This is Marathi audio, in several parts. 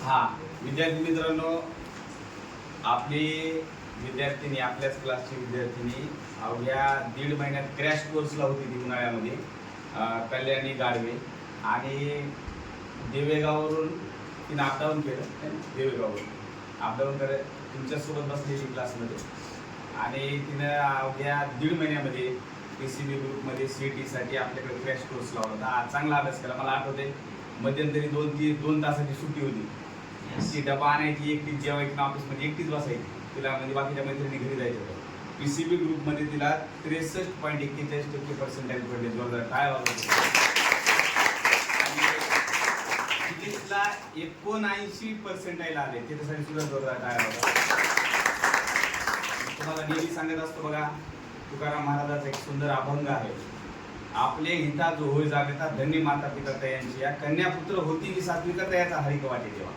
हा विद्यार्थी मित्रांनो, आपली विद्यार्थिनी आपल्याच क्लासची विद्यार्थिनी अवघ्या 1.5 महिन्यात क्रॅश कोर्सला होती ती उन्हाळ्यामध्ये कल्याणी गाडवे आणि देवेगाववरून तिनं अपडाऊन केलं. देवेगाववरून अपडाऊन करत तुमच्यासोबत बसलेली क्लासमध्ये आणि तिनं अवघ्या 1.5 महिन्यामध्ये PCB ग्रुपमध्ये CET आपल्याकडे क्रॅश कोर्स लावला होता. चांगला अभ्यास केला. मला आठवते मध्यंतरी 2 तासाची सुट्टी होती. ती डबा आणायची, एकटीच जेवायची ना ऑफिसमध्ये, एकटीच बसायची. तिला म्हणजे बाकीच्या मैत्रिणी घरी जायचं होतं. PCB ग्रुपमध्ये तिला 63.41% पडले. जोरदार टाळ्या वाजवल्या. फिजिक्सला 79% आले. त्याच्यासाठी सुद्धा जोरदार टाळ्या वाजवल्या. तुम्हाला नेहमी सांगत असतो बघा, तुकाराम महाराजाचा एक सुंदर अभंग आहे. आपले हिता जो होय जागता धन्य माता पिता तयांची, या कन्यापुत्र होती की सात्विकता याचा हरिक वाटे देवा.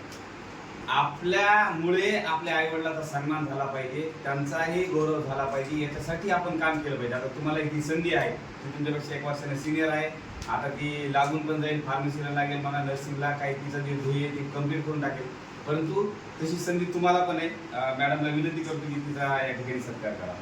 आपल्यामुळे आपल्या आईवडिलांचा सन्मान झाला पाहिजे, त्यांचाही गौरव झाला पाहिजे, याच्यासाठी आपण काम केलं पाहिजे. आता तुम्हाला ही संधी आहे, ती तुमच्यापेक्षा 1 वर्षाने सिनियर आहे. आता ती लागून पण जाईल, फार्मसीला लागेल, मला नर्सिंगला, काही तिचं जे ध्येय ते कम्प्लीट करून टाकेल. परंतु तशी संधी तुम्हाला पण आहे. मॅडमला विनंती करतो की तिचा या ठिकाणी सत्कार करा.